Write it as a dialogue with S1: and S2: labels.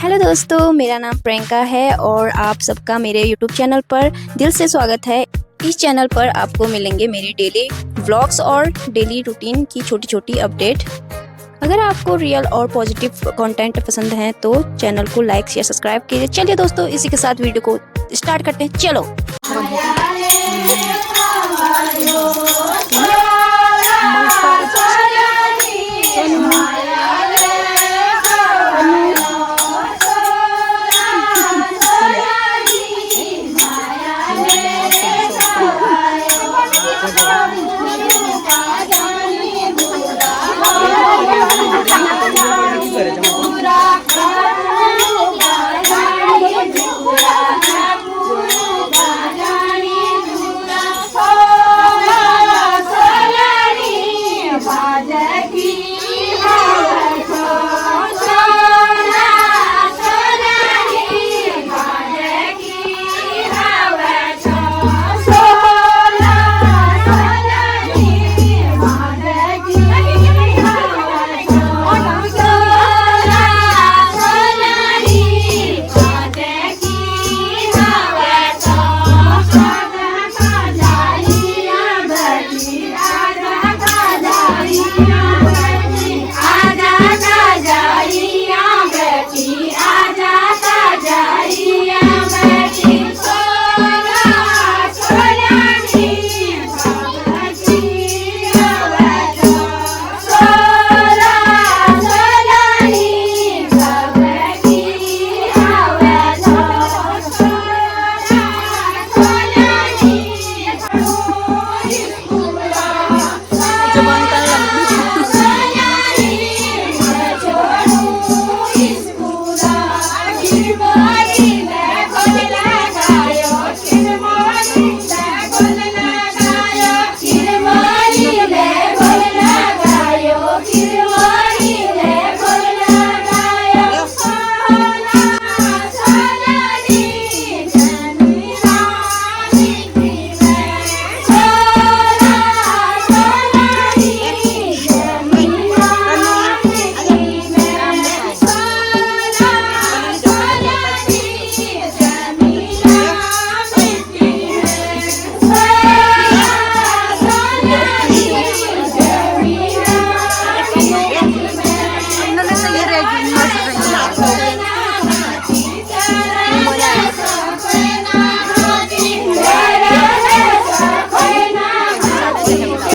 S1: Hello दोस्तों, मेरा नाम प्रियंका है और आप सबका मेरे यूट्यूब चैनल पर दिल से स्वागत है। इस चैनल पर आपको मिलेंगे मेरी डेली व्लॉग्स और डेली रूटीन की छोटी छोटी अपडेट। अगर आपको रियल और पॉजिटिव कंटेंट पसंद है तो चैनल को लाइक शेयर सब्सक्राइब कीजिए। चलिए दोस्तों, इसी के साथ वीडियो को स्टार्ट करते हैं। चलो।